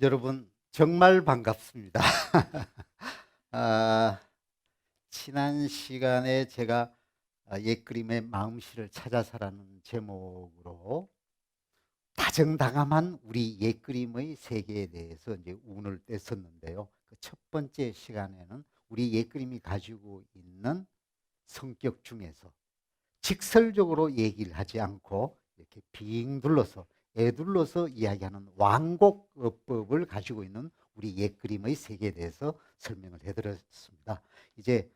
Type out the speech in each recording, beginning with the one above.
여러분 정말 반갑습니다. 아, 지난 시간에 제가 옛그림의 마음씨를 찾아서라는 제목으로 다정다감한 우리 옛그림의 세계에 대해서 이제 운을 뗐었는데요. 그 첫 번째 시간에는 우리 옛그림이 가지고 있는 성격 중에서 직설적으로 얘기를 하지 않고 이렇게 빙 둘러서 애둘러서 이야기하는 완곡어법을 가지고 있는 우리 옛그림의 세계에 대해서 설명을 해드렸습니다. 이제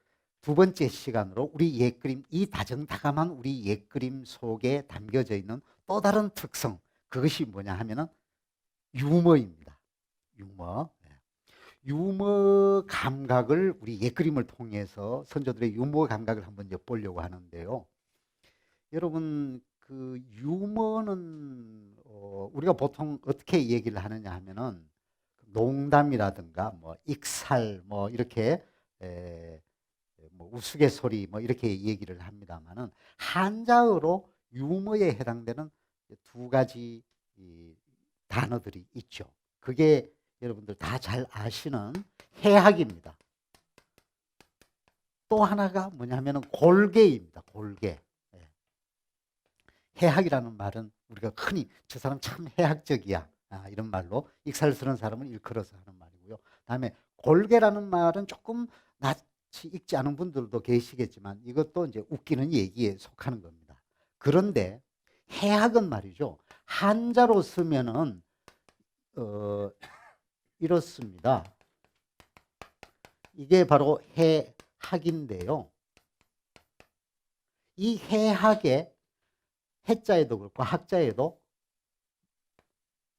두 번째 시간으로 우리 옛그림, 이 다정다감한 우리 옛그림 속에 담겨져 있는 또 다른 특성, 그것이 뭐냐 하면은 유머입니다. 유머. 유머 감각을 우리 옛그림을 통해서 선조들의 유머 감각을 한번 엿보려고 하는데요. 여러분, 그 유머는 우리가 보통 어떻게 얘기를 하느냐 하면은 농담이라든가 뭐 익살 뭐 이렇게 뭐 우스갯소리 뭐 이렇게 얘기를 합니다만은 한자어로 유머에 해당되는 두 가지 이 단어들이 있죠. 그게 여러분들 다 잘 아시는 해학입니다. 또 하나가 뭐냐면은 골개입니다. 골개. 해학이라는 말은 우리가 흔히 저 사람 참 해학적이야, 이런 말로 익살스러운 사람을 일컬어서 하는 말이고요. 다음에 골개라는 말은 조금 낯이 익지 않은 분들도 계시겠지만 이것도 이제 웃기는 얘기에 속하는 겁니다. 그런데 해학은 말이죠, 한자로 쓰면은 이렇습니다. 이게 바로 해학인데요. 이 해학에 해자에도 그렇고 학자에도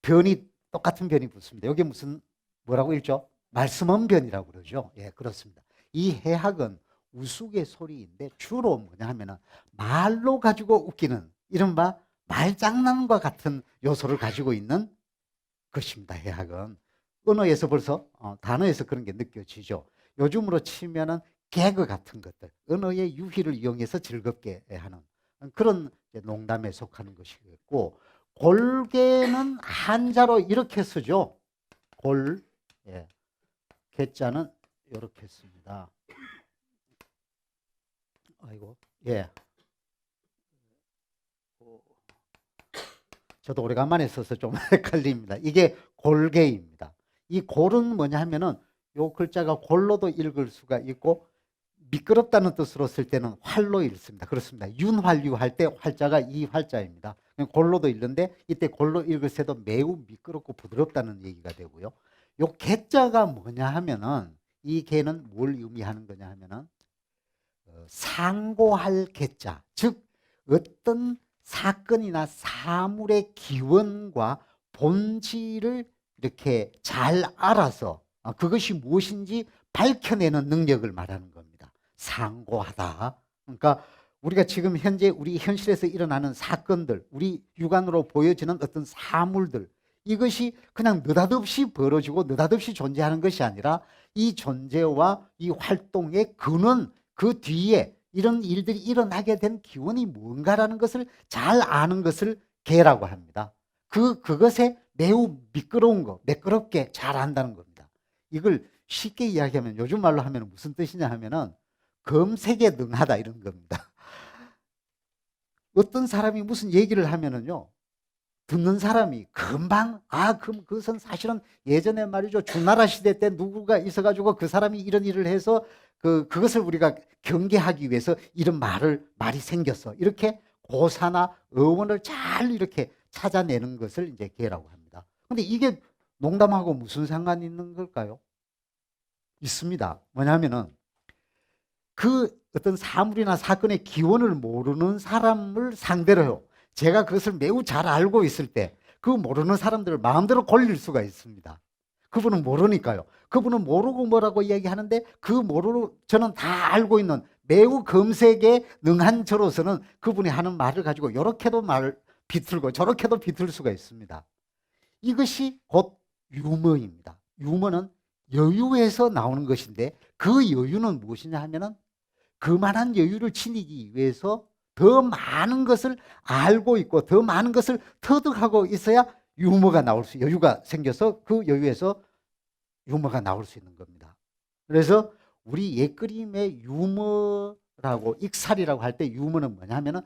변이, 똑같은 변이 붙습니다. 여기 무슨 뭐라고 읽죠? 말씀은 변이라고 그러죠. 예, 그렇습니다. 이 해학은 우스갯소리인데 주로 뭐냐 하면은 말로 가지고 웃기는 이른바 말장난과 같은 요소를 가지고 있는 것입니다. 해학은 언어에서 벌써 단어에서 그런 게 느껴지죠. 요즘으로 치면은 개그 같은 것들, 언어의 유희를 이용해서 즐겁게 하는 그런 농담에 속하는 것이겠고, 골개는 한자로 이렇게 쓰죠. 골, 예. 개자는 이렇게 씁니다. 아이고, 예. 저도 오래간만에 써서 좀 헷갈립니다. 이게 골개입니다. 이 골은 뭐냐 하면은 요 글자가 골로도 읽을 수가 있고 미끄럽다는 뜻으로 쓸 때는 활로 읽습니다. 그렇습니다. 윤활유 할 때 활자가 이 활자입니다. 골로도 읽는데 이때 골로 읽을 때도 매우 미끄럽고 부드럽다는 얘기가 되고요. 요 개자가 뭐냐 하면은 이 개는 뭘 의미하는 거냐 하면은 상고할 개자, 즉 어떤 사건이나 사물의 기원과 본질을 이렇게 잘 알아서 그것이 무엇인지 밝혀내는 능력을 말하는 겁니다. 상고하다. 그러니까 우리가 지금 현재 우리 현실에서 일어나는 사건들, 우리 육안으로 보여지는 어떤 사물들, 이것이 그냥 느닷없이 벌어지고 느닷없이 존재하는 것이 아니라 이 존재와 이 활동의 근원, 그 뒤에 이런 일들이 일어나게 된 기원이 뭔가라는 것을 잘 아는 것을 개라고 합니다. 그것에 매우 미끄러운 거, 매끄럽게 잘 안다는 겁니다. 이걸 쉽게 이야기하면, 요즘 말로 하면 무슨 뜻이냐 하면은 검색에 능하다 이런 겁니다. 어떤 사람이 무슨 얘기를 하면은요, 듣는 사람이 금방 그럼 그것은 사실은 예전에 말이죠, 주나라 시대 때 누구가 있어가지고 그 사람이 이런 일을 해서 그것을 우리가 경계하기 위해서 이런 말이 생겼어, 이렇게 고사나 어원을 잘 이렇게 찾아내는 것을 이제 개라고 합니다. 근데 이게 농담하고 무슨 상관이 있는 걸까요? 있습니다. 뭐냐면은 그 어떤 사물이나 사건의 기원을 모르는 사람을 상대로요, 제가 그것을 매우 잘 알고 있을 때 그 모르는 사람들을 마음대로 골릴 수가 있습니다. 그분은 모르니까요. 그분은 모르고 뭐라고 이야기하는데 그 모르고 저는 다 알고 있는 매우 검색에 능한 저로서는 그분이 하는 말을 가지고 이렇게도 말 비틀고 저렇게도 비틀 수가 있습니다. 이것이 곧 유머입니다. 유머는 여유에서 나오는 것인데 그 여유는 무엇이냐 하면은 그만한 여유를 지니기 위해서 더 많은 것을 알고 있고 더 많은 것을 터득하고 있어야 유머가 나올 수, 여유가 생겨서 그 여유에서 유머가 나올 수 있는 겁니다. 그래서 우리 옛그림의 유머라고, 익살이라고 할 때 유머는 뭐냐 하면은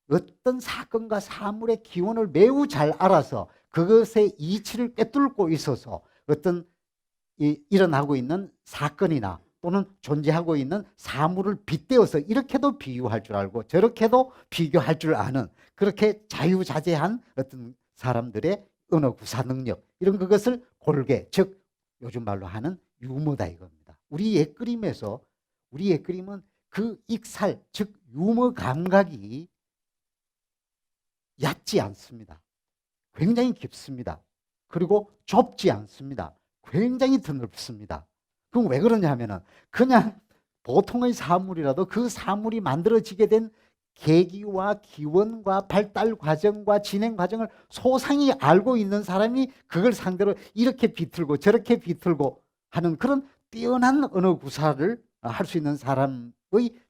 어떤 사건과 사물의 기원을 매우 잘 알아서 그것의 이치를 꿰뚫고 있어서 어떤 일어나고 있는 사건이나 또는 존재하고 있는 사물을 빗대어서 이렇게도 비유할 줄 알고 저렇게도 비교할 줄 아는, 그렇게 자유자재한 어떤 사람들의 언어 구사 능력, 이런 그것을 골개, 즉 요즘 말로 하는 유머다 이겁니다. 우리 옛그림에서, 우리 옛그림은 그 익살, 즉 유머 감각이 얕지 않습니다. 굉장히 깊습니다. 그리고 좁지 않습니다. 굉장히 드넓습니다. 그럼 왜 그러냐 하면은 그냥 보통의 사물이라도 그 사물이 만들어지게 된 계기와 기원과 발달 과정과 진행 과정을 소상히 알고 있는 사람이 그걸 상대로 이렇게 비틀고 저렇게 비틀고 하는 그런 뛰어난 언어 구사를 할 수 있는 사람의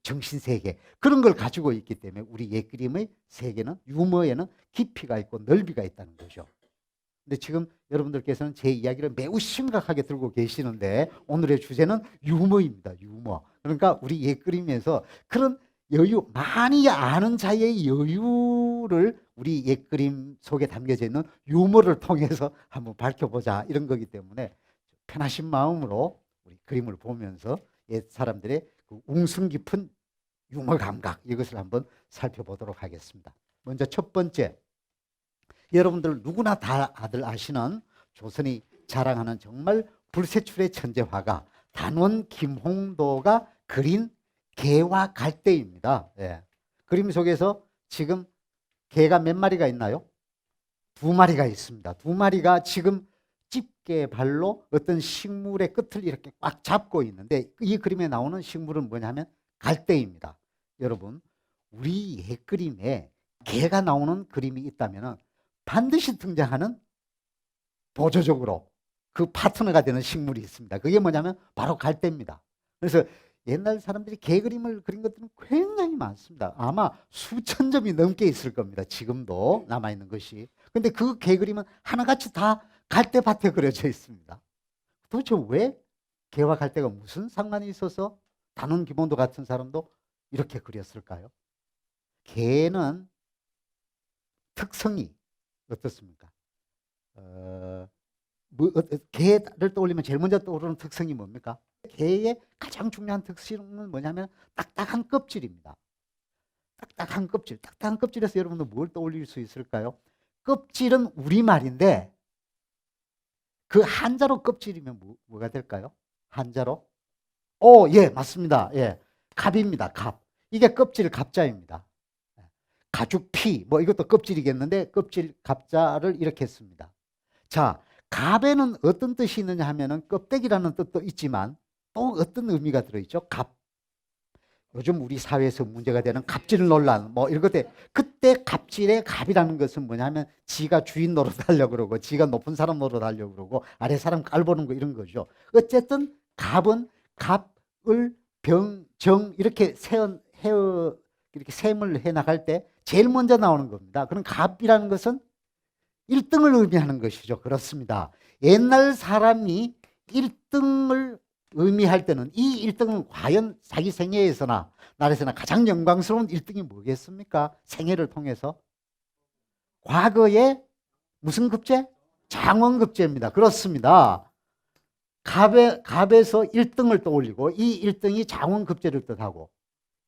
정신세계, 그런 걸 가지고 있기 때문에 우리 옛그림의 세계는, 유머에는 깊이가 있고 넓이가 있다는 거죠. 근데 지금 여러분들께서는 제 이야기를 매우 심각하게 들고 계시는데 오늘의 주제는 유머입니다. 유머. 그러니까 우리 옛그림에서 그런 여유, 많이 아는 자의 여유를 우리 옛그림 속에 담겨져 있는 유머를 통해서 한번 밝혀보자, 이런 거기 때문에 편하신 마음으로 우리 그림을 보면서 옛 사람들의 그 웅성 깊은 유머 감각, 이것을 한번 살펴보도록 하겠습니다. 먼저 첫 번째, 여러분들 누구나 다들 아시는 조선이 자랑하는 정말 불세출의 천재화가 단원 김홍도가 그린 개와 갈대입니다. 예. 그림 속에서 지금 개가 몇 마리가 있나요? 2마리가 있습니다. 2마리가 지금 집게 발로 어떤 식물의 끝을 이렇게 꽉 잡고 있는데, 이 그림에 나오는 식물은 뭐냐면 갈대입니다. 여러분, 우리 옛그림에 개가 나오는 그림이 있다면 반드시 등장하는 보조적으로 그 파트너가 되는 식물이 있습니다. 그게 뭐냐면 바로 갈대입니다. 그래서 옛날 사람들이 개 그림을 그린 것들은 굉장히 많습니다. 아마 수천 점이 넘게 있을 겁니다. 지금도 남아있는 것이. 근데 그 개 그림은 하나같이 다 갈대밭에 그려져 있습니다. 도대체 왜 개와 갈대가 무슨 상관이 있어서 단원 김홍도 같은 사람도 이렇게 그렸을까요? 개는 특성이 어떻습니까? 개를 떠올리면 제일 먼저 떠오르는 특성이 뭡니까? 개의 가장 중요한 특성은 뭐냐면 딱딱한 껍질입니다. 딱딱한 껍질. 딱딱한 껍질에서 여러분들 뭘 떠올릴 수 있을까요? 껍질은 우리말인데 그 한자로 껍질이면 뭐가 될까요? 한자로? 오, 예, 맞습니다. 예, 갑입니다. 갑. 이게 껍질 갑자입니다. 가죽피, 뭐 이것도 껍질이겠는데 껍질 갑자를 이렇게 씁니다. 자, 갑에는 어떤 뜻이 있느냐 하면은 껍데기라는 뜻도 있지만 또 어떤 의미가 들어있죠? 갑. 요즘 우리 사회에서 문제가 되는 갑질 논란, 뭐 이런 것들, 그때 갑질의 갑이라는 것은 뭐냐면 지가 주인 노릇하려고 그러고 지가 높은 사람 노릇하려고 그러고 아래 사람 깔보는 거, 이런 거죠. 어쨌든 갑은 갑을 정 이렇게 이렇게 셈을 해 나갈 때 제일 먼저 나오는 겁니다. 그럼 갑이라는 것은 1등을 의미하는 것이죠. 그렇습니다. 옛날 사람이 1등을 의미할 때는 이 1등은 과연 자기 생애에서나 나라에서나 가장 영광스러운 1등이 뭐겠습니까? 생애를 통해서 과거에 무슨 급제? 장원급제입니다. 그렇습니다. 갑에서 1등을 떠올리고 이 1등이 장원급제를 뜻하고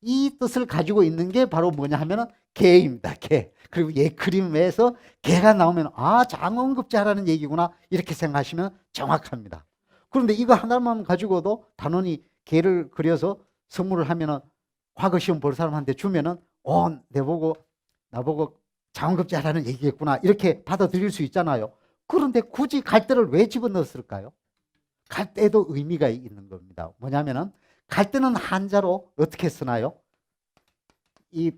이 뜻을 가지고 있는 게 바로 뭐냐 하면은 개입니다. 개. 그리고 옛 그림에서 개가 나오면 아, 장원급제하라는 얘기구나, 이렇게 생각하시면 정확합니다. 그런데 이거 하나만 가지고도 단원이 개를 그려서 선물을 하면은 과거 시험 볼 사람한테 주면은 나보고 장원급제하라는 얘기겠구나, 이렇게 받아들일 수 있잖아요. 그런데 굳이 갈대를 왜 집어넣었을까요? 갈대도 의미가 있는 겁니다. 뭐냐면은 갈대는 한자로 어떻게 쓰나요? 이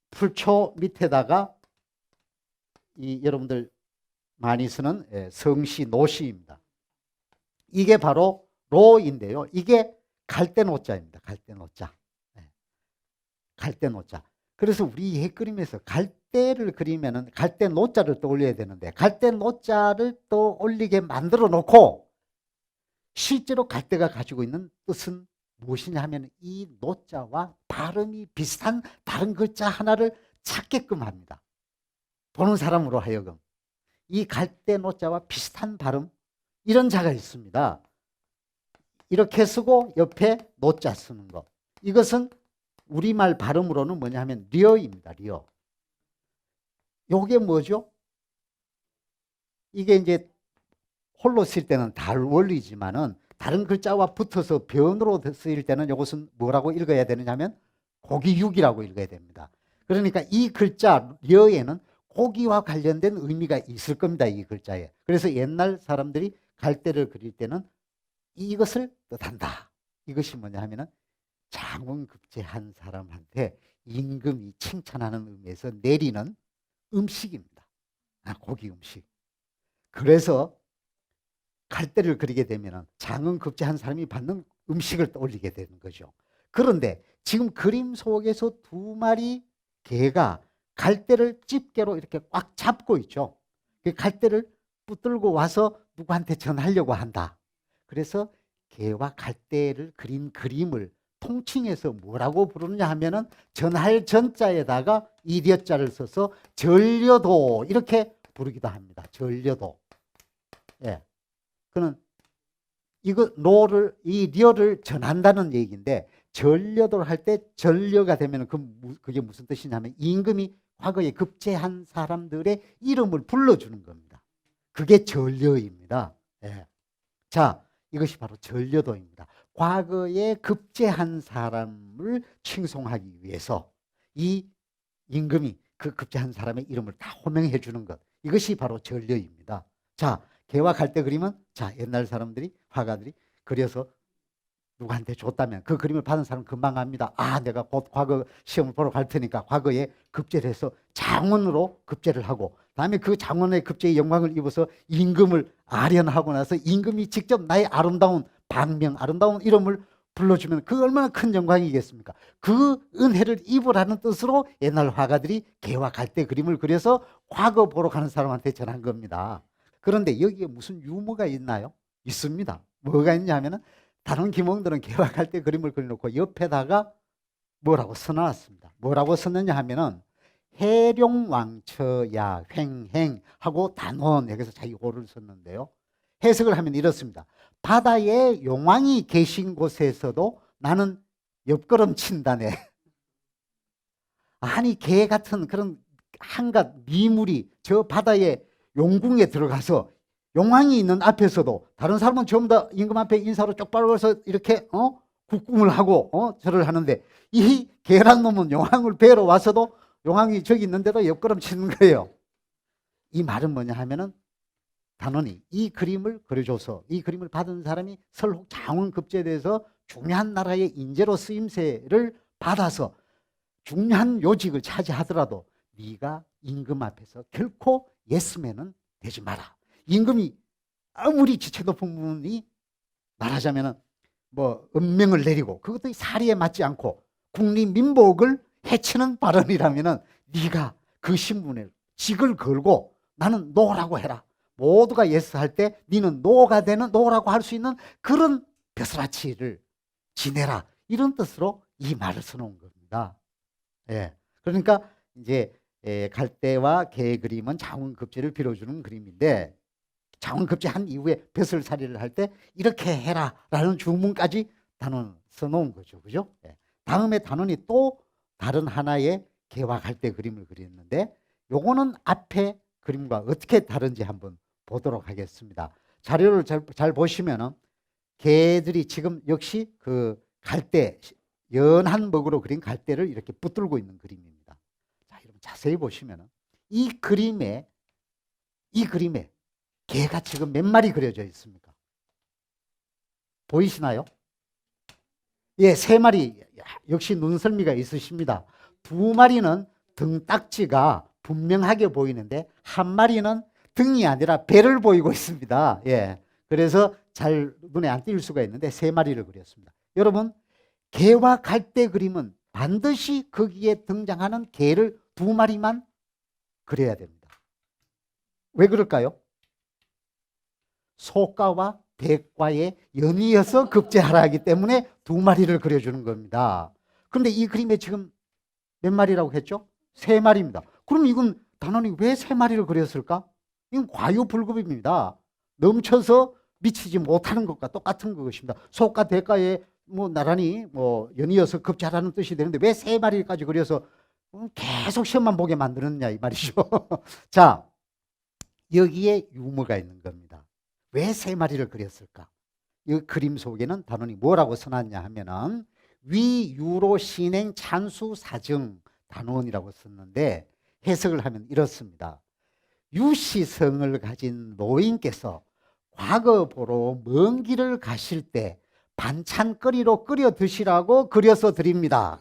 풀초 밑에다가 이 여러분들 많이 쓰는 성시, 노시입니다. 이게 바로 로인데요. 이게 갈대노자입니다. 갈대노자. 갈대노자. 그래서 우리 옛 그림에서 갈대를 그리면은 갈대 노자를 떠올려야 되는데 갈대 노자를 떠올리게 만들어 놓고 실제로 갈대가 가지고 있는 뜻은 무엇이냐 하면 이 노자와 발음이 비슷한 다른 글자 하나를 찾게끔 합니다. 보는 사람으로 하여금 이 갈대 노자와 비슷한 발음 이런 자가 있습니다. 이렇게 쓰고 옆에 노자 쓰는 거. 이것은 우리말 발음으로는 뭐냐 하면 리어입니다. 리어. 요게 뭐죠? 이게 이제 홀로 쓸 때는 달 원리지만은 다른 글자와 붙어서 변으로 쓰일 때는 이것은 뭐라고 읽어야 되느냐 하면 고기육이라고 읽어야 됩니다. 그러니까 이 글자 리어에는 고기와 관련된 의미가 있을 겁니다. 이 글자에. 그래서 옛날 사람들이 갈대를 그릴 때는 이것을 뜻한다. 이것이 뭐냐 하면은 장원급제한 사람한테 임금이 칭찬하는 의미에서 내리는 음식입니다. 고기 음식. 그래서 갈대를 그리게 되면 장원급제한 사람이 받는 음식을 떠올리게 되는 거죠. 그런데 지금 그림 속에서 두 마리 개가 갈대를 집게로 이렇게 꽉 잡고 있죠. 그 갈대를 붙들고 와서 누구한테 전하려고 한다. 그래서 개와 갈대를 그린 그림을 통칭해서 뭐라고 부르느냐 하면은 전할 전자에다가 이려자를 써서 전려도 이렇게 부르기도 합니다. 전려도. 예. 그는 이거 이 리어를 전한다는 얘기인데 전려도를 할 때 전려가 되면 그게 무슨 뜻이냐면 임금이 과거에 급제한 사람들의 이름을 불러주는 겁니다. 그게 전려입니다. 예. 자, 이것이 바로 전려도입니다. 과거에 급제한 사람을 칭송하기 위해서 이 임금이 그 급제한 사람의 이름을 다 호명해 주는 것. 이것이 바로 전려입니다. 자, 개와 갈대 그림은 자, 옛날 사람들이 화가들이 그려서 누구한테 줬다면 그 그림을 받은 사람은 금방 압니다. 아, 내가 곧 과거 시험을 보러 갈 테니까 과거에 급제를 해서 장원으로 급제를 하고 다음에 그 장원의 급제의 영광을 입어서 임금을 아련하고 나서 임금이 직접 나의 아름다운 방명, 아름다운 이름을 불러주면 그 얼마나 큰 영광이겠습니까? 그 은혜를 입으라는 뜻으로 옛날 화가들이 개와 갈대 그림을 그려서 과거 보러 가는 사람한테 전한 겁니다. 그런데 여기에 무슨 유머가 있나요? 있습니다. 뭐가 있냐면은 다른 기몽들은 개와 갈대 그림을 그려놓고 옆에다가 뭐라고 써놨습니다. 뭐라고 썼느냐 하면은 해룡왕처야 횡행 하고 단원 여기서 자기 호를 썼는데요. 해석을 하면 이렇습니다. 바다에 용왕이 계신 곳에서도 나는 옆걸음 친다네. 아니 개 같은 그런 한갓 미물이 저 바다에 용궁에 들어가서 용왕이 있는 앞에서도 다른 사람은 전부 다 임금 앞에 인사로 쪽발려서 이렇게 국궁을 하고 절을 하는데 이 개란 놈은 용왕을 뵈러 와서도 용왕이 저기 있는데도 옆걸음 치는 거예요. 이 말은 뭐냐 하면은 단원이 이 그림을 그려줘서 이 그림을 받은 사람이 설혹 장원급제에 대해서 중요한 나라의 인재로 쓰임새를 받아서 중요한 요직을 차지하더라도 네가 임금 앞에서 결코 예스맨은 되지 마라. 임금이 아무리 지체 높은 분이 말하자면은 뭐 은명을 내리고 그것도 사리에 맞지 않고 국리민복을 해치는 발언이라면은 네가 그 신분에 직을 걸고 나는 노라고 해라. 모두가 예스 할 때 네는 노가 되는 노라고 할 수 있는 그런 벼슬아치를 지내라. 이런 뜻으로 이 말을 써놓은 겁니다. 예. 그러니까 이제 갈대와 개 그림은 장원급제를 빌어주는 그림인데 장원급제한 이후에 벼슬살이를 할 때 이렇게 해라라는 주문까지 단원 써놓은 거죠. 그죠? 예. 다음에 단원이 또 다른 하나의 개와 갈대 그림을 그렸는데 요거는 앞에 그림과 어떻게 다른지 한번 보도록 하겠습니다. 자료를 잘 보시면은 개들이 지금 역시 그 갈대 연한 먹으로 그린 갈대를 이렇게 붙들고 있는 그림입니다. 자, 여러분 자세히 보시면은 이 그림에 개가 지금 몇 마리 그려져 있습니까? 보이시나요? 예, 3마리. 역시 눈썰미가 있으십니다. 2마리는 등딱지가 분명하게 보이는데 1마리는 등이 아니라 배를 보이고 있습니다. 예. 그래서 잘 눈에 안 띌 수가 있는데 3마리를 그렸습니다. 여러분, 개와 갈대 그림은 반드시 거기에 등장하는 개를 2마리만 그래야 됩니다. 왜 그럴까요? 소가와 대가에 연이어서 급제하라 하기 때문에 두 마리를 그려주는 겁니다. 그런데 이 그림에 지금 몇 마리라고 했죠? 세 마리입니다. 그럼 이건 단원이 왜 세 마리를 그렸을까? 이건 과유불급입니다. 넘쳐서 미치지 못하는 것과 똑같은 것입니다. 소가 대가에 뭐 나란히 뭐 연이어서 급제하라는 뜻이 되는데 왜 세 마리까지 그려서 계속 시험만 보게 만드느냐 이 말이죠. 자, 여기에 유머가 있는 겁니다. 왜 세 마리를 그렸을까? 이 그림 속에는 단원이 뭐라고 써놨냐 하면은 위유로 신행 찬수 사정 단원이라고 썼는데 해석을 하면 이렇습니다. 유시성을 가진 노인께서 과거 보러 먼 길을 가실 때 반찬거리로 끓여 드시라고 그려서 드립니다.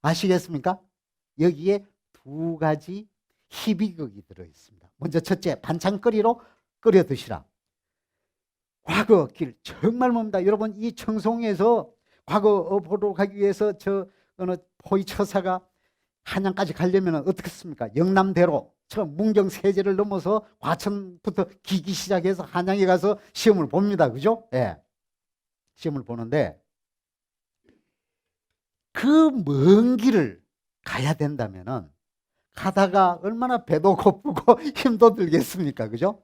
아시겠습니까? 여기에 두 가지 희비극이 들어있습니다. 먼저 첫째, 반찬거리로 끓여 드시라. 과거 길 정말 멉니다. 여러분 이 청송에서 과거 보러 가기 위해서 저 어느 포위처사가 한양까지 가려면 어떻겠습니까? 영남대로 저 문경 세제를 넘어서 과천부터 기기 시작해서 한양에 가서 시험을 봅니다. 그죠? 예. 시험을 보는데 그 먼 길을 가야 된다면은 가다가 얼마나 배도 고프고 힘도 들겠습니까? 그죠?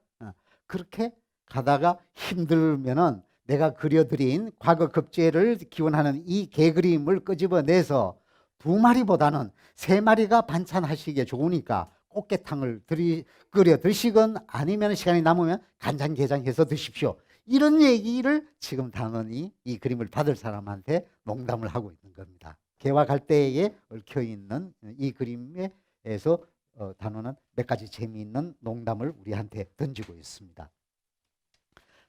그렇게 가다가 힘들면은 내가 그려드린 과거 급제를 기원하는 이 개그림을 끄집어내서 두 마리보다는 세 마리가 반찬하시기에 좋으니까 꽃게탕을 끓여 드시건 아니면 시간이 남으면 간장게장해서 드십시오. 이런 얘기를 지금 단원이 이 그림을 받을 사람한테 농담을 하고 있는 겁니다. 개와 갈대에 얽혀있는 이 그림에서 단원은 몇 가지 재미있는 농담을 우리한테 던지고 있습니다.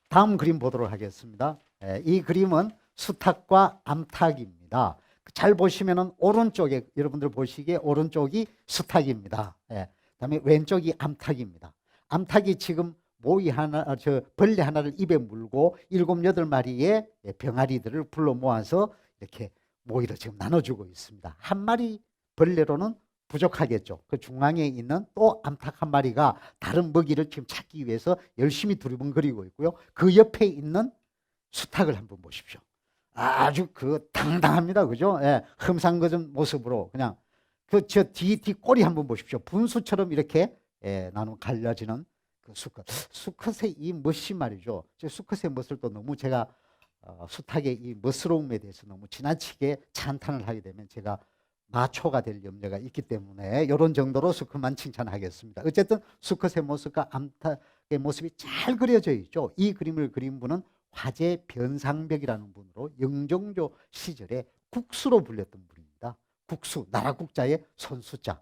다음 그림 보도록 하겠습니다. 이 그림은 수탉과 암탉입니다. 잘 보시면은 오른쪽에 여러분들 보시기에 오른쪽이 수탉입니다. 그다음에 왼쪽이 암탉입니다. 암탉이 지금 모이 하나, 벌레 하나를 입에 물고 7, 8마리의 병아리들을 불러 모아서 이렇게 모이를 지금 나눠주고 있습니다. 한 마리 벌레로는 부족하겠죠. 그 중앙에 있는 또 암탉 한 마리가 다른 먹이를 지금 찾기 위해서 열심히 두리번거리고 있고요. 그 옆에 있는 수탉을 한번 보십시오. 아주 그 당당합니다. 그죠? 예, 흠상거전 모습으로 그냥 그 저 뒤 꼬리 한번 보십시오. 분수처럼 이렇게 나눠 갈라지는 그 수컷. 수컷의 이 멋이 말이죠. 저 수컷의 멋을 또 너무 제가 수탉의 이 멋스러움에 대해서 너무 지나치게 찬탄을 하게 되면 제가 마초가 될 염려가 있기 때문에 이런 정도로 수컷만 칭찬하겠습니다. 어쨌든 수컷의 모습과 암탉의 모습이 잘 그려져 있죠. 이 그림을 그린 분은 화재 변상벽이라는 분으로 영종조 시절에 국수로 불렸던 분입니다. 국수, 나라국자의 손수자.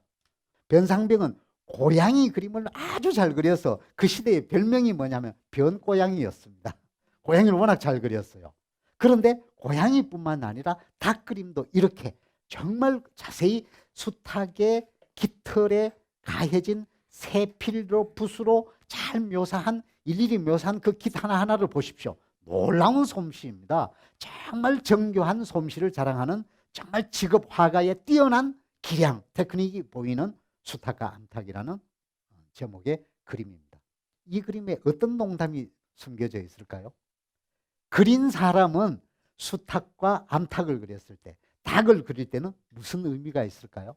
변상벽은 고양이 그림을 아주 잘 그려서 그 시대의 별명이 뭐냐면 변고양이였습니다. 고양이를 워낙 잘 그렸어요. 그런데 고양이뿐만 아니라 닭 그림도 이렇게 정말 자세히 수탉의 깃털에 가해진 세필로 붓으로 잘 묘사한 일일이 묘사한 그 깃 하나하나를 보십시오. 놀라운 솜씨입니다. 정말 정교한 솜씨를 자랑하는 정말 직업 화가의 뛰어난 기량, 테크닉이 보이는 수탉과 암탉이라는 제목의 그림입니다. 이 그림에 어떤 농담이 숨겨져 있을까요? 그린 사람은 수탉과 암탉을 그렸을 때, 닭을 그릴 때는 무슨 의미가 있을까요?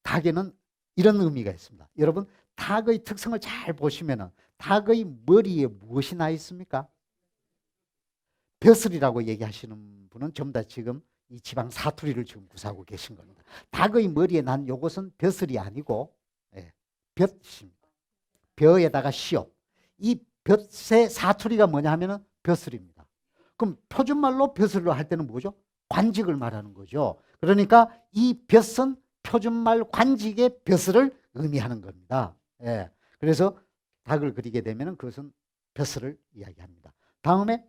닭에는 이런 의미가 있습니다. 여러분, 닭의 특성을 잘 보시면 닭의 머리에 무엇이 나 있습니까? 벼슬이라고 얘기하시는 분은 전부 다 지금 이 지방 사투리를 지금 구사하고 계신 겁니다. 닭의 머리에 난 요것은 벼슬이 아니고 볕입니다. 벼에다가 시옷. 이 볕의 사투리가 뭐냐 하면은 벼슬입니다. 그럼 표준말로 벼슬로 할 때는 뭐죠? 관직을 말하는 거죠. 그러니까 이 벼슬은 표준말 관직의 벼슬을 의미하는 겁니다. 그래서 닭을 그리게 되면 그것은 벼슬을 이야기합니다. 다음에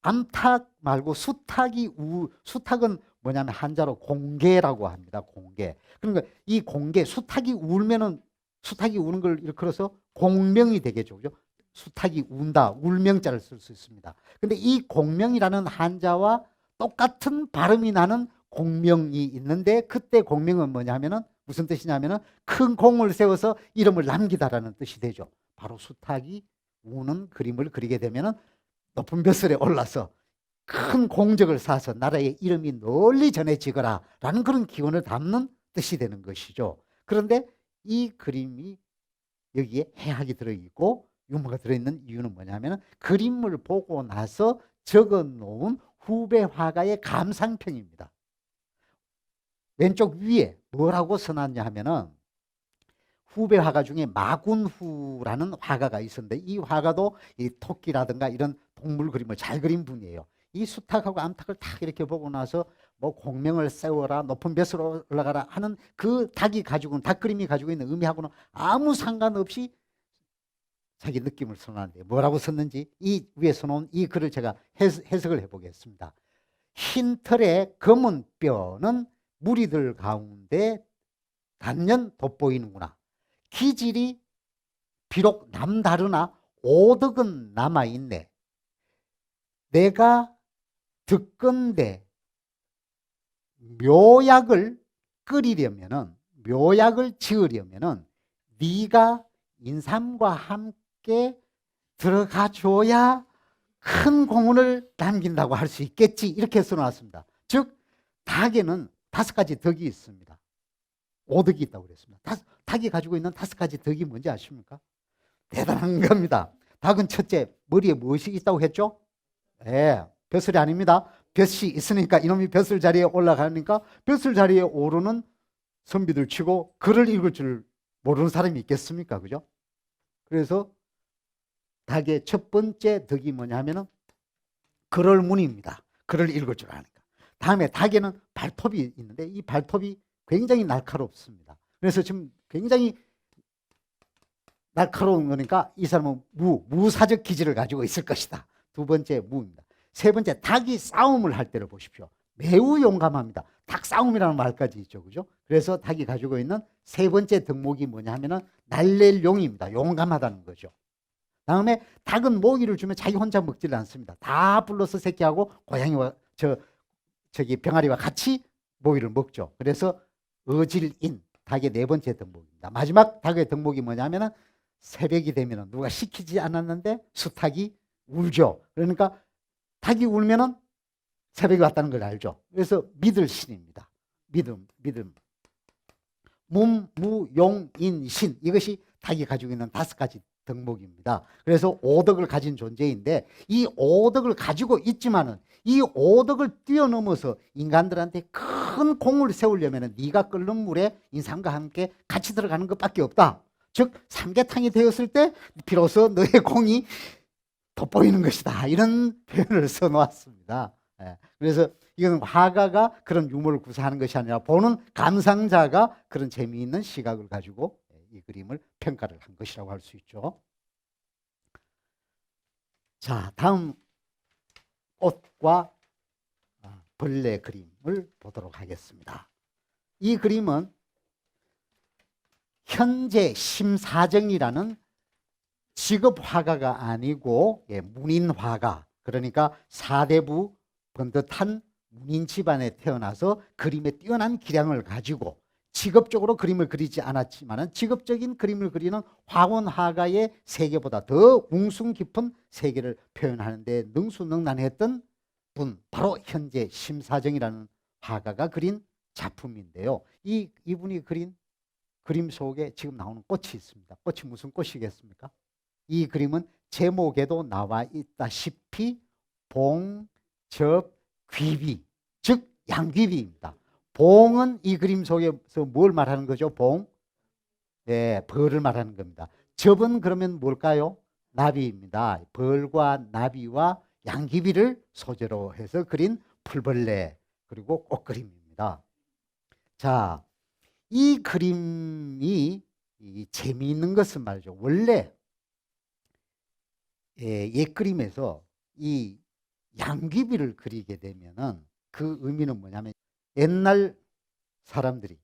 암탉 말고 수탉은 뭐냐면 한자로 공개라고 합니다. 공개. 그러니까 이 공개, 수탉이 울면은 수탉이 우는 걸 일컬어서 공명이 되겠죠. 그죠? 수탉이 운다, 울명자를 쓸 수 있습니다. 근데 이 공명이라는 한자와 똑같은 발음이 나는 공명이 있는데 그때 공명은 뭐냐면은 무슨 뜻이냐면은 큰 공을 세워서 이름을 남기다라는 뜻이 되죠. 바로 수탉이 우는 그림을 그리게 되면은 높은 벼슬에 올라서 큰 공적을 쌓아서 나라의 이름이 널리 전해지거라 라는 그런 기원을 담는 뜻이 되는 것이죠. 그런데 이 그림이 여기에 해학이 들어있고 유머가 들어있는 이유는 뭐냐면 그림을 보고 나서 적어놓은 후배 화가의 감상평입니다. 왼쪽 위에 뭐라고 써놨냐 하면은 후배 화가 중에 마군후라는 화가가 있었는데 이 화가도 이 토끼라든가 이런 동물 그림을 잘 그린 분이에요. 이 수탉하고 암탉을 딱 이렇게 보고 나서 뭐 공명을 세워라 높은 벼슬로 올라가라 하는 그 닭이 가지고 있는 닭 그림이 가지고 있는 의미하고는 아무 상관없이 자기 느낌을 써놨는데 뭐라고 썼는지 이 위에 써놓은 이 글을 제가 해석을 해보겠습니다. 흰 털의 검은 뼈는 무리들 가운데 단연 돋보이는구나. 기질이 비록 남다르나 오덕은 남아있네. 내가 듣건대 묘약을 끓이려면은 묘약을 지으려면은 네가 인삼과 함께 들어가 줘야 큰 공헌을 남긴다고 할 수 있겠지 이렇게 써놨습니다. 즉 닭에는 5가지 덕이 있습니다. 오덕이 있다고 그랬습니다. 닭이 가지고 있는 5가지 덕이 뭔지 아십니까? 대단한 겁니다. 닭은 첫째 머리에 무엇이 있다고 했죠? 네, 벼슬이 아닙니다. 벼슬이 있으니까 이놈이 벼슬 자리에 올라가니까 벼슬 자리에 오르는 선비들 치고 글을 읽을 줄 모르는 사람이 있겠습니까? 그죠? 그래서 닭의 첫 번째 덕이 뭐냐면은 글을 문입니다. 글을 읽을 줄 아니까. 다음에 닭에는 발톱이 있는데 이 발톱이 굉장히 날카롭습니다. 그래서 지금 굉장히 날카로운 거니까 이 사람은 무사적 기질을 가지고 있을 것이다. 두 번째 무입니다. 세 번째 닭이 싸움을 할 때를 보십시오. 매우 용감합니다. 닭 싸움이라는 말까지 있죠. 그죠? 그래서 닭이 가지고 있는 세 번째 덕목이 뭐냐 하면은 날랠 용입니다. 용감하다는 거죠. 다음에 닭은 모기를 주면 자기 혼자 먹지를 않습니다. 다 불러서 새끼하고 고양이와 저기 병아리와 같이 모기를 먹죠. 그래서 어질인 닭의 네 번째 덕목입니다. 마지막 닭의 덕목이 뭐냐면은 새벽이 되면은 누가 시키지 않았는데 수탉이 울죠. 그러니까 닭이 울면은 새벽이 왔다는 걸 알죠. 그래서 믿을 신입니다. 믿음. 무용인신 이것이 닭이 가지고 있는 5가지 덕목입니다. 그래서 오덕을 가진 존재인데 이 오덕을 가지고 있지만은 이 오덕을 뛰어넘어서 인간들한테 큰 공을 세우려면 네가 끓는 물에 인삼과 함께 같이 들어가는 것밖에 없다. 즉 삼계탕이 되었을 때 비로소 너의 공이 돋보이는 것이다. 이런 표현을 써놓았습니다. 그래서 이건 화가가 그런 유머를 구사하는 것이 아니라 보는 감상자가 그런 재미있는 시각을 가지고 이 그림을 평가를 한 것이라고 할 수 있죠. 자, 다음 꽃과 벌레 그림을 보도록 하겠습니다. 이 그림은 현재 심사정이라는 직업 화가가 아니고 문인 화가, 그러니까 사대부 번듯한 문인 집안에 태어나서 그림에 뛰어난 기량을 가지고 직업적으로 그림을 그리지 않았지만 직업적인 그림을 그리는 화원 화가의 세계보다 더 웅숭 깊은 세계를 표현하는 데 능수능란했던 분, 바로 현재 심사정이라는 화가가 그린 작품인데요. 이분이 그린 그림 속에 지금 나오는 꽃이 있습니다. 꽃이 무슨 꽃이겠습니까? 이 그림은 제목에도 나와 있다시피 봉접귀비, 즉 양귀비입니다. 봉은 이 그림 속에서 뭘 말하는 거죠? 봉? 네, 벌을 말하는 겁니다. 접은 그러면 뭘까요? 나비입니다. 벌과 나비와 양귀비를 소재로 해서 그린 풀벌레 그리고 꽃그림입니다. 자, 이 그림이 재미있는 것은 말이죠. 원래 옛 그림에서 이 양귀비를 그리게 되면은 그 의미는 뭐냐면 옛날 사람들이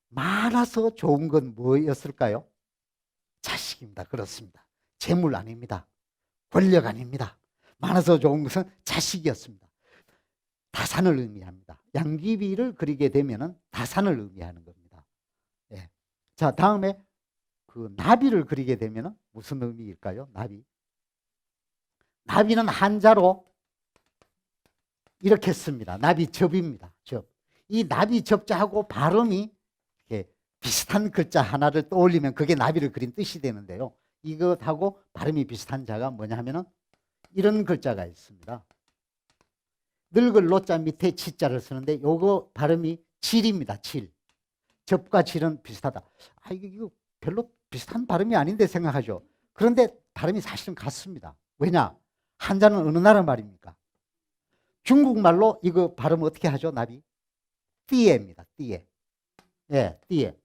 많아서 좋은 건 뭐였을까요? 자식입니다. 그렇습니다. 재물 아닙니다. 권력 아닙니다. 많아서 좋은 것은 자식이었습니다. 다산을 의미합니다. 양귀비를 그리게 되면은 다산을 의미하는 겁니다. 예. 자, 다음에 그 나비를 그리게 되면 무슨 의미일까요? 나비. 나비는 한자로 이렇게 씁니다. 나비접입니다. 접. 이 나비접자하고 발음이 이렇게 비슷한 글자 하나를 떠올리면 그게 나비를 그린 뜻이 되는데요. 이것하고 발음이 비슷한 자가 뭐냐 하면은 이런 글자가 있습니다. 늙을 노자 밑에 치자를 쓰는데 요거 발음이 질입니다. 질. 접과 질은 비슷하다. 아, 이거 별로 비슷한 발음이 아닌데 생각하죠. 그런데 발음이 사실은 같습니다. 왜냐? 한자는 어느 나라 말입니까? 중국말로 이거 발음 어떻게 하죠? 나비? 띠에입니다. 띠에. 예, 띠에.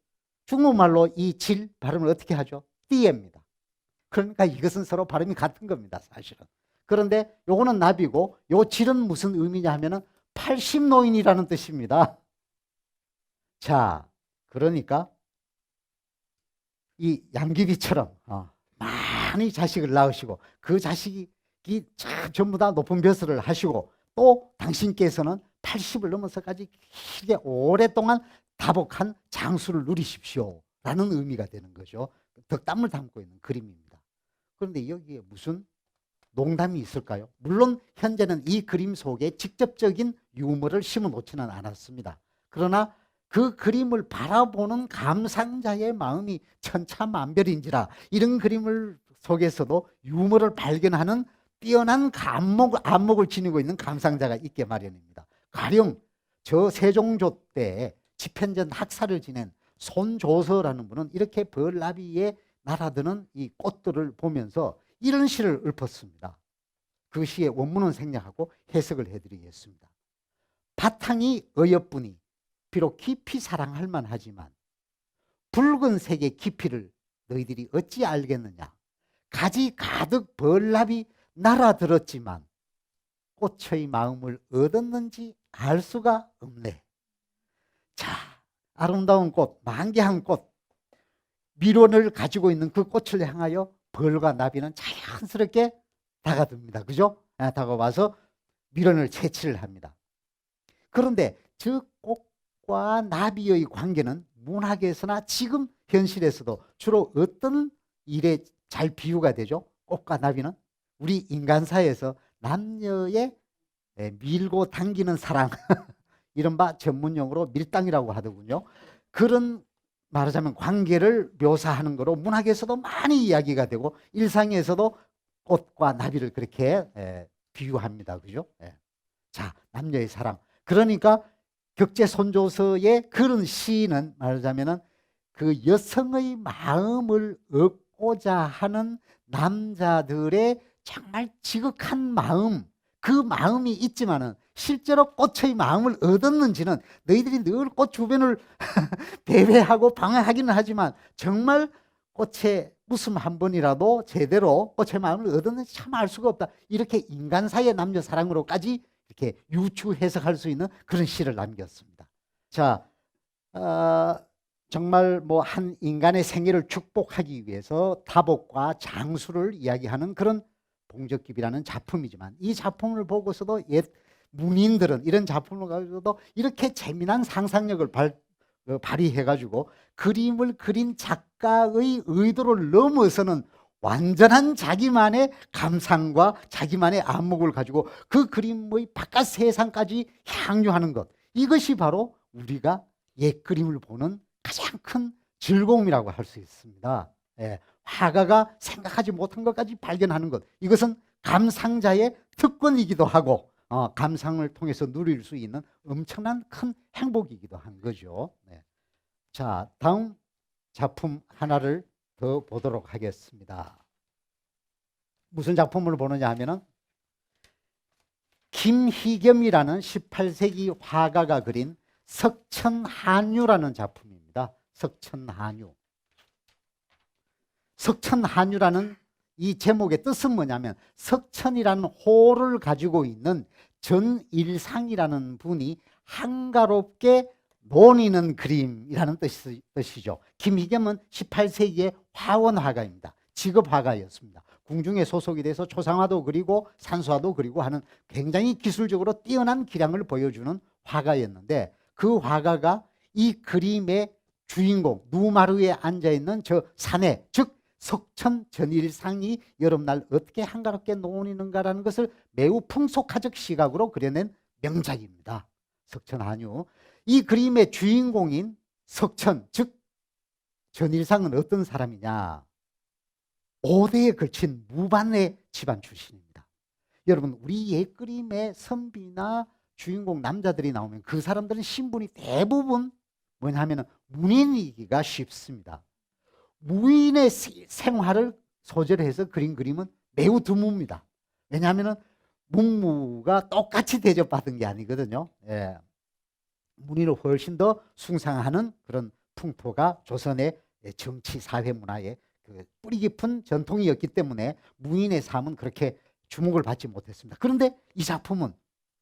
중국말로 이 질 발음을 어떻게 하죠? 띠에입니다. 그러니까 이것은 서로 발음이 같은 겁니다. 사실은. 그런데 요거는 나비고 요 질은 무슨 의미냐 하면은 80노인이라는 뜻입니다. 자, 그러니까 이 양귀비처럼 많이 자식을 낳으시고 그 자식이 전부 다 높은 벼슬을 하시고 또 당신께서는 80을 넘어서까지 길게 오랫동안 다복한 장수를 누리십시오 라는 의미가 되는 거죠. 덕담을 담고 있는 그림입니다. 그런데 여기에 무슨 농담이 있을까요? 물론 현재는 이 그림 속에 직접적인 유머를 심어 놓지는 않았습니다. 그러나 그 그림을 바라보는 감상자의 마음이 천차만별인지라 이런 그림을 속에서도 유머를 발견하는 뛰어난 안목을 지니고 있는 감상자가 있게 마련입니다. 가령 저 세종조 때 집현전 학사를 지낸 손조서라는 분은 이렇게 벌나비에 날아드는 이 꽃들을 보면서 이런 시를 읊었습니다. 그 시의 원문은 생략하고 해석을 해드리겠습니다. 바탕이 어여쁘니 비록 깊이 사랑할 만하지만 붉은색의 깊이를 너희들이 어찌 알겠느냐. 가지 가득 벌나비 날아들었지만 꽃의 마음을 얻었는지 알 수가 없네. 자, 아름다운 꽃, 만개한 꽃, 미련을 가지고 있는 그 꽃을 향하여 벌과 나비는 자연스럽게 다가듭니다. 그죠? 다가와서 미련을 채취를 합니다. 그런데 저 꽃과 나비의 관계는 문학에서나 지금 현실에서도 주로 어떤 일에 잘 비유가 되죠? 꽃과 나비는 우리 인간사에서 남녀의 밀고 당기는 사랑 이른바 전문용어로 밀당이라고 하더군요. 그런 말하자면 관계를 묘사하는 거로 문학에서도 많이 이야기가 되고 일상에서도 꽃과 나비를 그렇게 비유합니다. 그죠? 자, 남녀의 사랑. 그러니까 격제손조서의 그런 시는 말하자면은 그 여성의 마음을 얻고자 하는 남자들의 정말 지극한 마음, 그 마음이 있지만은 실제로 꽃의 마음을 얻었는지는 너희들이 늘 꽃 주변을 배회하고 방해하기는 하지만 정말 꽃에 웃음 한 번이라도 제대로 꽃의 마음을 얻었는지 참 알 수가 없다. 이렇게 인간 사이의 남녀 사랑으로까지 이렇게 유추 해석할 수 있는 그런 시를 남겼습니다. 자, 정말 뭐 한 인간의 생애를 축복하기 위해서 다복과 장수를 이야기하는 그런 봉적기비라는 작품이지만 이 작품을 보고서도 옛 문인들은 이런 작품을 가지고도 이렇게 재미난 상상력을 발휘해가지고 그림을 그린 작가의 의도를 넘어서는 완전한 자기만의 감상과 자기만의 안목을 가지고 그 그림의 바깥 세상까지 향유하는 것, 이것이 바로 우리가 옛 그림을 보는 가장 큰 즐거움이라고 할 수 있습니다. 화가가 생각하지 못한 것까지 발견하는 것, 이것은 감상자의 특권이기도 하고 감상을 통해서 누릴 수 있는 엄청난 큰 행복이기도 한 거죠. 자, 다음 작품 하나를 더 보도록 하겠습니다. 무슨 작품을 보느냐 하면은 김희겸이라는 18세기 화가가 그린 석천한유라는 작품입니다. 석천한유. 석천한유라는 이 제목의 뜻은 뭐냐면 석천이라는 호를 가지고 있는 전일상이라는 분이 한가롭게 논이는 그림이라는 뜻이죠. 김희겸은 18세기의 화원화가입니다. 직업화가였습니다. 궁중에 소속이 돼서 초상화도 그리고 산수화도 그리고 하는 굉장히 기술적으로 뛰어난 기량을 보여주는 화가였는데 그 화가가 이 그림의 주인공 누마르에 앉아있는 저 사내, 즉 석천 전일상이 여름날 어떻게 한가롭게 논이는가라는 것을 매우 풍속화적 시각으로 그려낸 명작입니다. 석천 한유. 이 그림의 주인공인 석천, 즉 전일상은 어떤 사람이냐? 5대에 걸친 무반의 집안 출신입니다. 여러분, 우리 옛그림의 선비나 주인공 남자들이 나오면 그 사람들은 신분이 대부분 뭐냐면 문인이기가 쉽습니다. 무인의 생활을 소재로 해서 그린 그림은 매우 드뭅니다. 왜냐하면 문무가 똑같이 대접받은 게 아니거든요. 예. 문인을 훨씬 더 숭상하는 그런 풍토가 조선의 정치, 사회, 문화의 그 뿌리 깊은 전통이었기 때문에 무인의 삶은 그렇게 주목을 받지 못했습니다. 그런데 이 작품은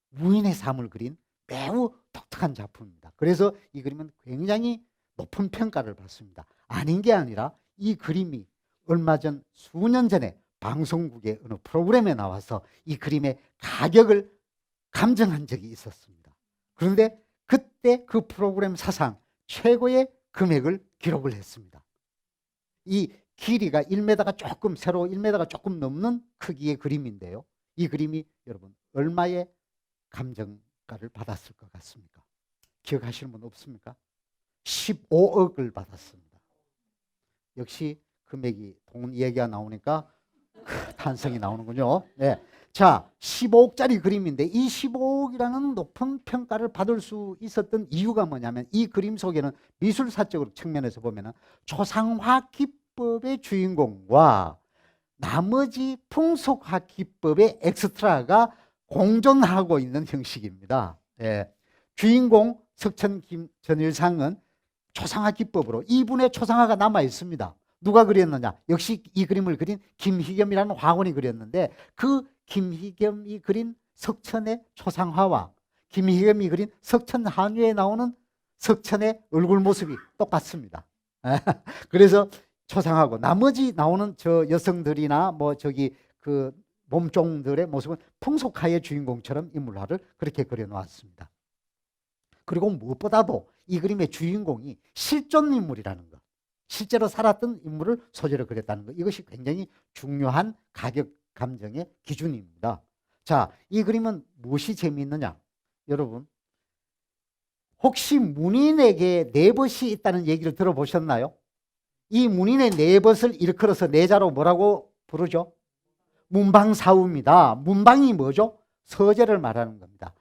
무인의 삶을 그린 매우 독특한 작품입니다. 그래서 이 그림은 굉장히 높은 평가를 받습니다. 아닌 게 아니라 이 그림이 얼마 전 수년 전에 방송국의 어느 프로그램에 나와서 이 그림의 가격을 감정한 적이 있었습니다. 그런데 그때 그 프로그램 사상 최고의 금액을 기록을 했습니다. 이 길이가 1m가 조금, 세로 1m가 조금 넘는 크기의 그림인데요. 이 그림이 여러분 얼마의 감정가를 받았을 것 같습니까? 기억하시는 분 없습니까? 15억을 받았습니다. 역시 금액이 돈 얘기가 나오니까 탄성이 나오는군요. 네. 자, 15억짜리 그림인데 이 15억이라는 높은 평가를 받을 수 있었던 이유가 뭐냐면 이 그림 속에는 미술사적으로 측면에서 보면 초상화 기법의 주인공과 나머지 풍속화 기법의 엑스트라가 공존하고 있는 형식입니다. 예. 주인공 석천 전일상은 초상화 기법으로 이분의 초상화가 남아 있습니다. 누가 그렸느냐? 역시 이 그림을 그린 김희겸이라는 화원이 그렸는데 그 김희겸이 그린 석천의 초상화와 김희겸이 그린 석천 한유에 나오는 석천의 얼굴 모습이 똑같습니다. 그래서 초상하고 나머지 나오는 저 여성들이나 뭐 저기 그 몸종들의 모습은 풍속화의 주인공처럼 인물화를 그렇게 그려놓았습니다. 그리고 무엇보다도 이 그림의 주인공이 실존 인물이라는 것, 실제로 살았던 인물을 소재로 그렸다는 것, 이것이 굉장히 중요한 가격 감정의 기준입니다. 자, 이 그림은 무엇이 재미있느냐? 여러분, 혹시 문인에게 네벗이 있다는 얘기를 들어보셨나요? 이 문인의 네벗을 일컬어서 내자로 뭐라고 부르죠? 문방사우입니다. 문방이 뭐죠? 서재를 말하는 겁니다.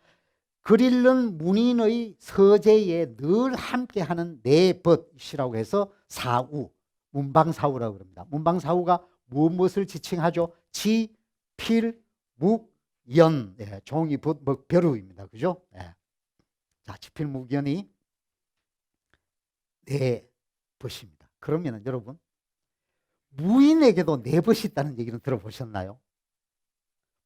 글 읽는 문인의 서재에 늘 함께하는 네벗이라고 해서 사우, 문방사우라고 합니다. 문방사우가 무엇을 지칭하죠? 지, 필, 묵, 연, 예, 종이, 붓, 먹, 벼루입니다. 그죠? 예. 자, 지필묵연이 네벗입니다. 그러면 여러분, 무인에게도 네벗이 있다는 얘기는 들어보셨나요?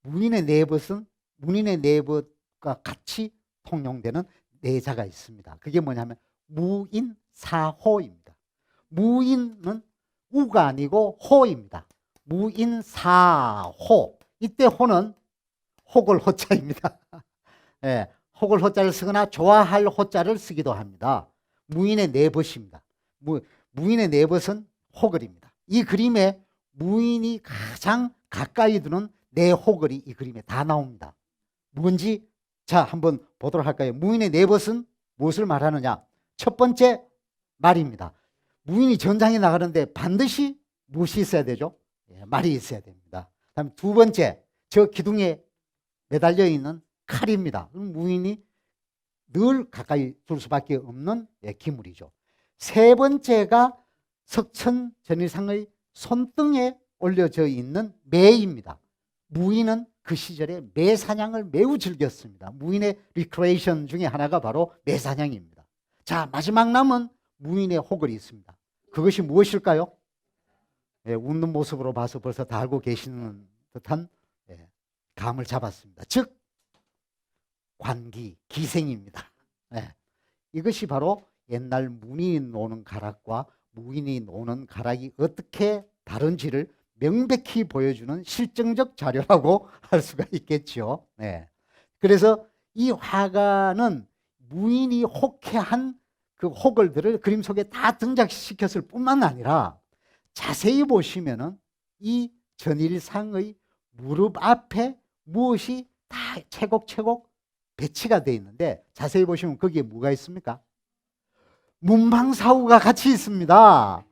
무인의 네벗은 문인의 네벗과 같이 통용되는 내자가 있습니다. 그게 뭐냐면 무인사호입니다. 무인은 우가 아니고 호입니다. 무인사호. 이때 호는 혹을 호자입니다. 예, 혹을 호자를 쓰거나 좋아할 호자를 쓰기도 합니다. 무인의 네벗입니다. 무인의 네벗은 호글입니다. 이 그림에 무인이 가장 가까이 두는 네호글이 이 그림에 다 나옵니다. 뭔지 자 한번 보도록 할까요? 무인의 네벗은 무엇을 말하느냐? 첫 번째 말입니다. 무인이 전장에 나가는데 반드시 무엇이 있어야 되죠? 예, 말이 있어야 됩니다. 다음 두 번째, 저 기둥에 매달려 있는 칼입니다. 무인이 늘 가까이 둘 수밖에 없는 기물이죠. 세 번째가 석천 전일상의 손등에 올려져 있는 매입니다. 무인은 그 시절에 매 사냥을 매우 즐겼습니다. 무인의 리크레이션 중에 하나가 바로 매 사냥입니다. 자, 마지막 남은 무인의 호글이 있습니다. 그것이 무엇일까요? 예, 웃는 모습으로 봐서 벌써 다 알고 계시는 듯한 감을 잡았습니다. 즉 관기, 기생입니다. 예, 이것이 바로 옛날 문인이 노는 가락과 무인이 노는 가락이 어떻게 다른지를 명백히 보여주는 실증적 자료라고 할 수가 있겠죠. 네. 그래서 이 화가는 무인이 호쾌한 그 호걸들을 그림 속에 다 등장시켰을 뿐만 아니라 자세히 보시면은 이 전일상의 무릎 앞에 무엇이 다 채곡채곡 배치가 되어 있는데 자세히 보시면 거기에 뭐가 있습니까? 문방사우가 같이 있습니다.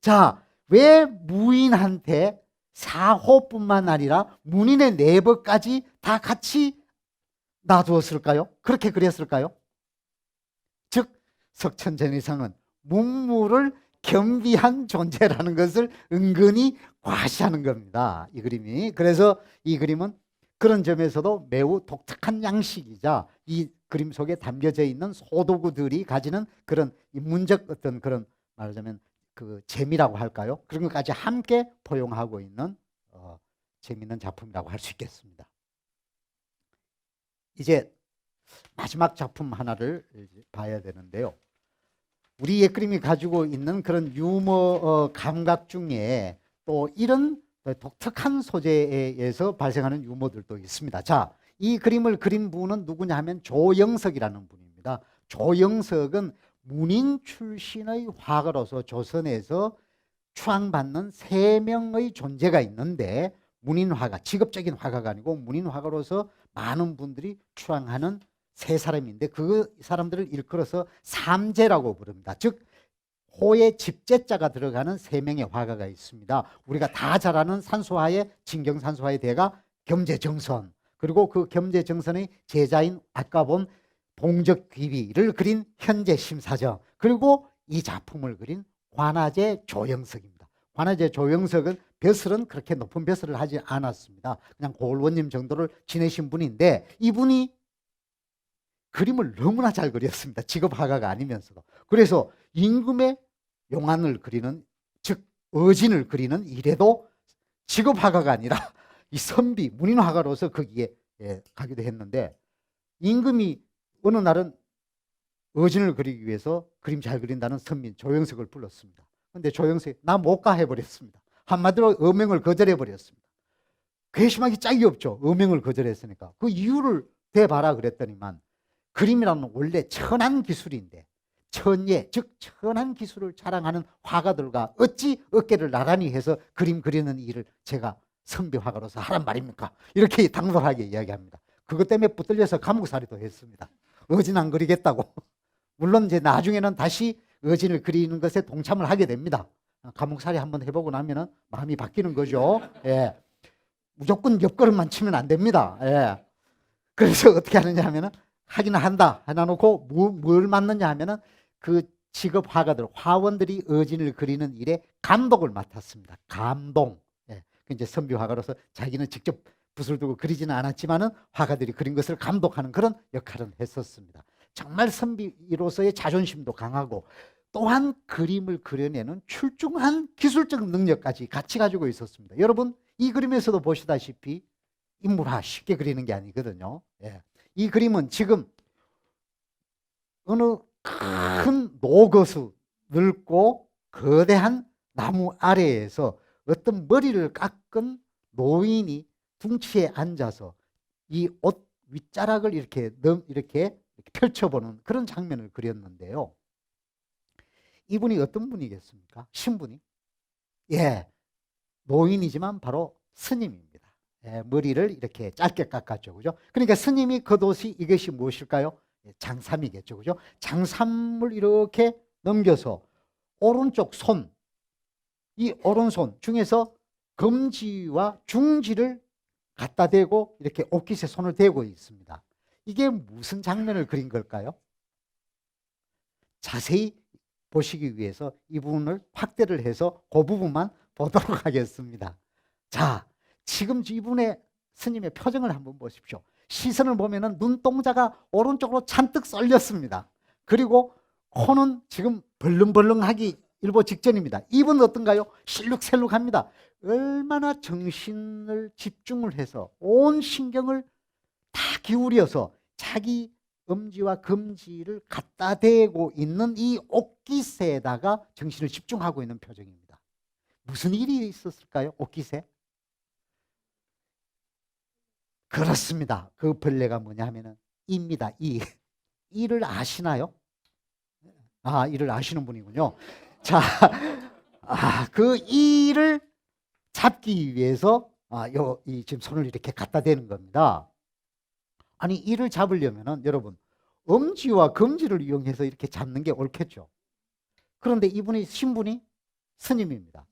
자, 왜 무인한테 사호뿐만 아니라 문인의 내부까지 다 같이 놔두었을까요? 그렇게 그렸을까요? 즉 석천전일상은 문무를 겸비한 존재라는 것을 은근히 과시하는 겁니다. 이 그림이. 그래서 이 그림은 그런 점에서도 매우 독특한 양식이자 이 그림 속에 담겨져 있는 소도구들이 가지는 그런 인문적 어떤 그런 말하자면 그 재미라고 할까요? 그런 것까지 함께 포용하고 있는 재미있는 작품이라고 할 수 있겠습니다. 이제 마지막 작품 하나를 봐야 되는데요. 우리 옛그림이 가지고 있는 그런 유머 감각 중에 또 이런 독특한 소재에 의해서 발생하는 유머들도 있습니다. 자, 이 그림을 그린 분은 누구냐 하면 조영석이라는 분입니다. 조영석은 문인 출신의 화가로서 조선에서 추앙받는 3명의 존재가 있는데 문인 화가, 직업적인 화가가 아니고 문인 화가로서 많은 분들이 추앙하는 3사람인데 그 사람들을 일컬어서 삼재라고 부릅니다. 즉 호의 집재자가 들어가는 3명의 화가가 있습니다. 우리가 다 잘 아는 산수화의 진경산수화의 대가 겸재정선, 그리고 그 겸재정선의 제자인 아까 본 봉적귀비를 그린 현재심사정, 그리고 이 작품을 그린 관아제 조영석입니다. 관아제 조영석은 벼슬은 그렇게 높은 벼슬을 하지 않았습니다. 그냥 고을원님 정도를 지내신 분인데 이분이 그림을 너무나 잘 그렸습니다. 직업 화가가 아니면서도. 그래서 임금의 용안을 그리는, 즉 어진을 그리는 일에도 직업 화가가 아니라 이 선비 문인 화가로서 거기에 가기도 했는데 임금이 어느 날은 어진을 그리기 위해서 그림 잘 그린다는 선민 조영석을 불렀습니다. 그런데 조영석이 나 못 가 해버렸습니다. 한마디로 어명을 거절해버렸습니다. 괘씸하기 짝이 없죠. 어명을 거절했으니까. 그 이유를 대봐라 그랬더니만 그림이라는 원래 천한 기술인데 천예, 즉 천한 기술을 자랑하는 화가들과 어찌 어깨를 나란히 해서 그림 그리는 일을 제가 선비 화가로서 하란 말입니까? 이렇게 당돌하게 이야기합니다. 그것 때문에 붙들려서 감옥살이도 했습니다. 어진 안 그리겠다고. 물론 이제 나중에는 다시 어진을 그리는 것에 동참을 하게 됩니다. 감옥살이 한번 해보고 나면은 마음이 바뀌는 거죠. 예. 무조건 옆걸음만 치면 안 됩니다. 예. 그래서 어떻게 하느냐 하면은 하기는 한다 해놔놓고 뭘 맡느냐 하면은 그 직업 화가들, 화원들이 어진을 그리는 일에 감독을 맡았습니다. 감동. 예. 이제 선비 화가로서 자기는 직접 붓을 두고 그리지는 않았지만은 화가들이 그린 것을 감독하는 그런 역할은 했었습니다. 정말 선비로서의 자존심도 강하고 또한 그림을 그려내는 출중한 기술적 능력까지 같이 가지고 있었습니다. 여러분 이 그림에서도 보시다시피 인물화 쉽게 그리는 게 아니거든요. 예. 이 그림은 지금 어느 큰 노거수 넓고 거대한 나무 아래에서 어떤 머리를 깎은 노인이 둥치에 앉아서 이 옷 윗자락을 이렇게 펼쳐보는 그런 장면을 그렸는데요. 이분이 어떤 분이겠습니까? 신분이? 예, 노인이지만 바로 스님입니다. 예, 머리를 이렇게 짧게 깎았죠. 그죠? 그러니까 스님이 겉옷이 이것이 무엇일까요? 예, 장삼이겠죠. 그죠? 장삼을 이렇게 넘겨서 오른쪽 손, 이 오른손 중에서 검지와 중지를 갖다 대고 이렇게 옷깃에 손을 대고 있습니다. 이게 무슨 장면을 그린 걸까요? 자세히 보시기 위해서 이 부분을 확대를 해서 그 부분만 보도록 하겠습니다. 자, 지금 이분의 스님의 표정을 한번 보십시오. 시선을 보면은 눈동자가 오른쪽으로 잔뜩 쏠렸습니다. 그리고 코는 지금 벌렁벌렁하기 일보 직전입니다. 입은 어떤가요? 실룩셀룩합니다. 얼마나 정신을 집중을 해서 온 신경을 다 기울여서 자기 엄지와 검지를 갖다 대고 있는 이 옷깃에다가 정신을 집중하고 있는 표정입니다. 무슨 일이 있었을까요? 옷깃에? 그렇습니다. 그 벌레가 뭐냐 하면은 이입니다. 이. 이를 아시나요? 아, 이를 아시는 분이군요. 자, 그 이를 잡기 위해서 이 지금 손을 이렇게 갖다 대는 겁니다. 아니, 이를 잡으려면은 여러분 엄지와 검지를 이용해서 이렇게 잡는 게 옳겠죠. 그런데 이분이 신분이 스님입니다.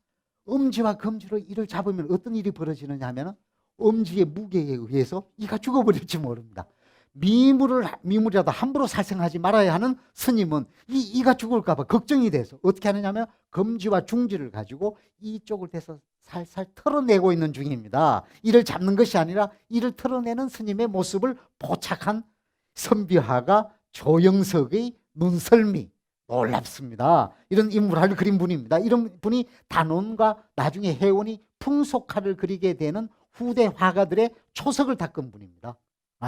엄지와 검지로 이를 잡으면 어떤 일이 벌어지느냐 하면 엄지의 무게에 의해서 이가 죽어버릴지 모릅니다. 미물이라도 함부로 살생하지 말아야 하는 스님은 이가 죽을까 봐 걱정이 돼서 어떻게 하느냐면 검지와 중지를 가지고 이쪽을 대서 살살 털어내고 있는 중입니다. 이를 잡는 것이 아니라 이를 털어내는 스님의 모습을 포착한 선비화가 조영석의 눈썰미, 놀랍습니다. 이런 인물을 그린 분입니다. 이런 분이 단원과 나중에 해원이 풍속화를 그리게 되는 후대 화가들의 초석을 닦은 분입니다.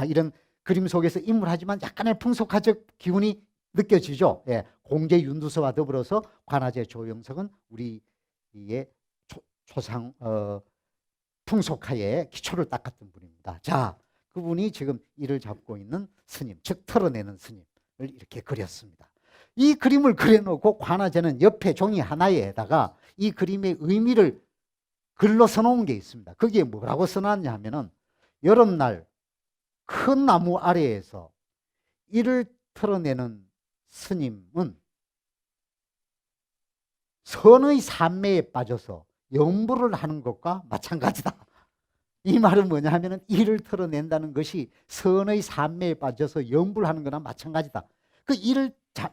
이런 그림 속에서 인물하지만 약간의 풍속화적 기운이 느껴지죠. 예, 공제 윤두서와 더불어서 관아제 조영석은 우리의 초상 풍속화의 기초를 닦았던 분입니다. 자, 그분이 지금 이를 잡고 있는 스님, 즉 털어내는 스님을 이렇게 그렸습니다. 이 그림을 그려놓고 관아제는 옆에 종이 하나에다가 이 그림의 의미를 글로 써놓은 게 있습니다. 거기에 뭐라고 써놨냐 하면은 여름날 큰 나무 아래에서 이를 털어내는 스님은 선의 산매에 빠져서 염불을 하는 것과 마찬가지다. 이 말은 뭐냐 하면은 이를 털어낸다는 것이 선의 산매에 빠져서 염불하는 거나 마찬가지다.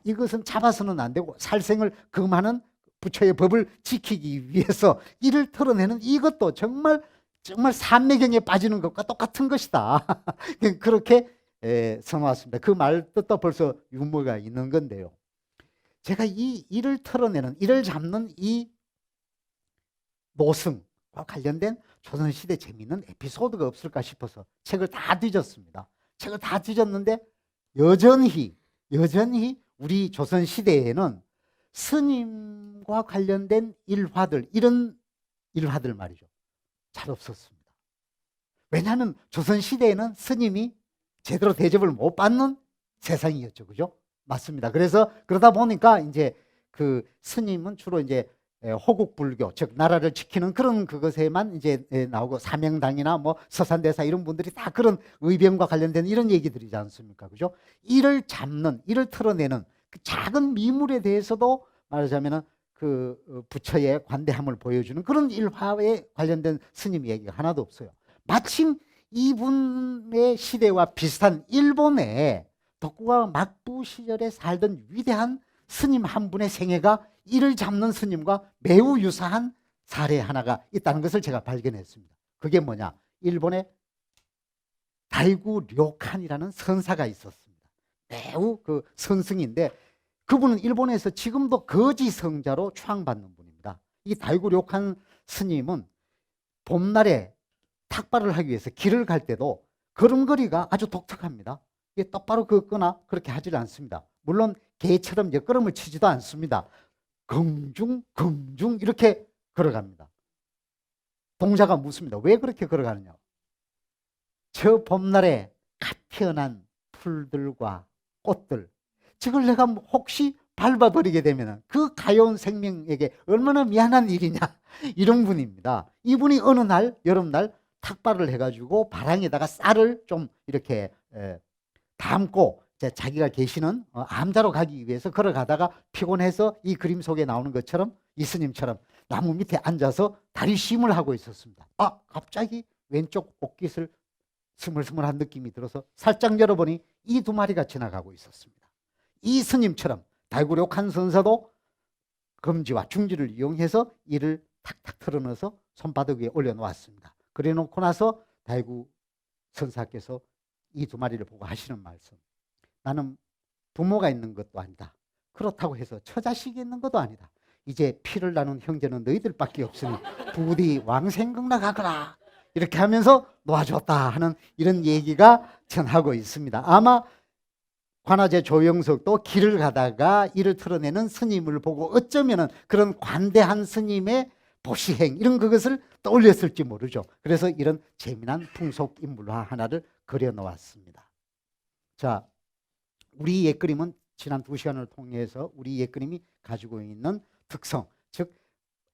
이것은 잡아서는 안 되고 살생을 금하는 부처의 법을 지키기 위해서 이를 털어내는 이것도 정말 산매경에 빠지는 것과 똑같은 것이다. 그렇게 써놨습니다. 그 말 뜻도 벌써 유머가 있는 건데요. 제가 이를 털어내는, 이를 잡는 이 노승과 관련된 조선시대 재미있는 에피소드가 없을까 싶어서 책을 다 뒤졌습니다. 책을 다 뒤졌는데 여전히 우리 조선시대에는 스님과 관련된 일화들, 이런 일화들 말이죠. 잘 없었습니다. 왜냐하면 조선시대에는 스님이 제대로 대접을 못 받는 세상이었죠. 그죠? 맞습니다. 그래서 그러다 보니까 이제 그 스님은 주로 이제 호국불교, 즉 나라를 지키는 그런 그것에만 이제 나오고 사명당이나 뭐 서산대사 이런 분들이 다 그런 의병과 관련된 이런 얘기들이지 않습니까? 그죠? 이를 잡는, 이를 털어내는 그 작은 미물에 대해서도 말하자면은 그 부처의 관대함을 보여주는 그런 일화에 관련된 스님 얘기가 하나도 없어요. 마침 이분의 시대와 비슷한 일본의 독구가 막부 시절에 살던 위대한 스님 한 분의 생애가 이를 잡는 스님과 매우 유사한 사례 하나가 있다는 것을 제가 발견했습니다. 그게 뭐냐? 일본의 다이구 료칸이라는 선사가 있었습니다. 매우 그 선승인데 그분은 일본에서 지금도 거지 성자로 추앙받는 분입니다. 이 다이구 료칸 스님은 봄날에 탁발을 하기 위해서 길을 갈 때도 걸음걸이가 아주 독특합니다. 이게 똑바로 걷거나 그렇게 하질 않습니다. 물론 개처럼 옆걸음을 치지도 않습니다. 긍중 이렇게 걸어갑니다. 동자가 묻습니다. 왜 그렇게 걸어가느냐? 저 봄날에 갓 피어난 풀들과 꽃들, 저걸 내가 혹시 밟아버리게 되면 그 가여운 생명에게 얼마나 미안한 일이냐, 이런 분입니다. 이분이 어느 날 여름날 탁발을 해가지고 바랑에다가 쌀을 좀 이렇게 담고 자기가 계시는 암자로 가기 위해서 걸어가다가 피곤해서 이 그림 속에 나오는 것처럼 이 스님처럼 나무 밑에 앉아서 다리 쉼을 하고 있었습니다. 갑자기 왼쪽 옷깃을 스물스물한 느낌이 들어서 살짝 열어보니 이 두 마리가 지나가고 있었습니다. 이 스님처럼 달구력한 선사도 검지와 중지를 이용해서 이를 탁탁 털어넣어서 손바닥 위에 올려놓았습니다. 그래 놓고 나서 달구 선사께서 이 두 마리를 보고 하시는 말씀, 나는 부모가 있는 것도 아니다. 그렇다고 해서 처자식이 있는 것도 아니다. 이제 피를 나눈 형제는 너희들밖에 없으니 부디 왕생극나 가거라, 이렇게 하면서 놓아줬다 하는 이런 얘기가 전하고 있습니다. 아마 관아제 조영석도 길을 가다가 이를 털어내는 스님을 보고 어쩌면 그런 관대한 스님의 보시행 이런 그것을 떠올렸을지 모르죠. 그래서 이런 재미난 풍속 인물화 하나를 그려놓았습니다. 자, 우리 옛그림은 지난 2시간을 통해서 우리 옛그림이 가지고 있는 특성, 즉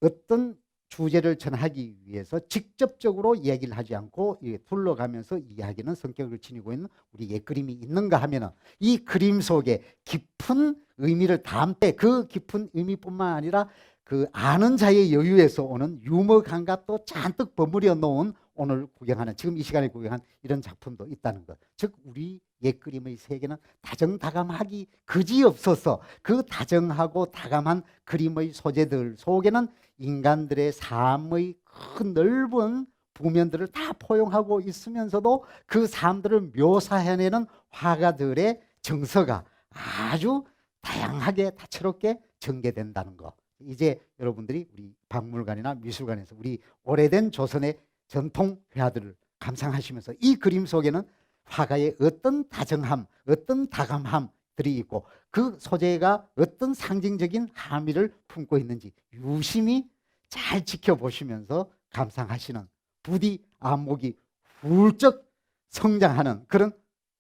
어떤 주제를 전하기 위해서 직접적으로 이야기를 하지 않고 둘러가면서 이야기는 성격을 지니고 있는 우리 옛그림이 있는가 하면은 이 그림 속에 깊은 의미를 담을 때 그 깊은 의미뿐만 아니라 그 아는 자의 여유에서 오는 유머 감각도 잔뜩 버무려 놓은 오늘 구경하는 지금 이 시간에 구경한 이런 작품도 있다는 것. 즉 우리 옛그림의 세계는 다정다감하기 그지없어서 그 다정하고 다감한 그림의 소재들 속에는 인간들의 삶의 큰 넓은 부면들을 다 포용하고 있으면서도 그 삶들을 묘사해내는 화가들의 정서가 아주 다양하게 다채롭게 전개된다는 것. 이제 여러분들이 우리 박물관이나 미술관에서 우리 오래된 조선의 전통 회화들을 감상하시면서 이 그림 속에는 화가의 어떤 다정함, 어떤 다감함들이 있고 그 소재가 어떤 상징적인 함의를 품고 있는지 유심히 잘 지켜보시면서 감상하시는 부디 안목이 훌쩍 성장하는 그런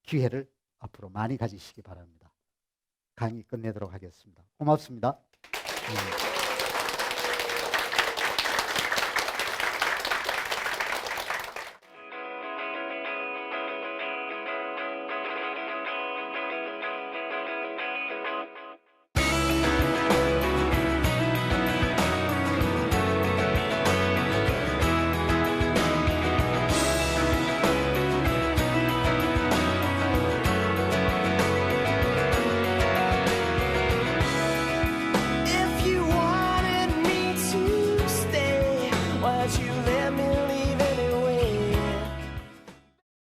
기회를 앞으로 많이 가지시기 바랍니다. 강의 끝내도록 하겠습니다. 고맙습니다.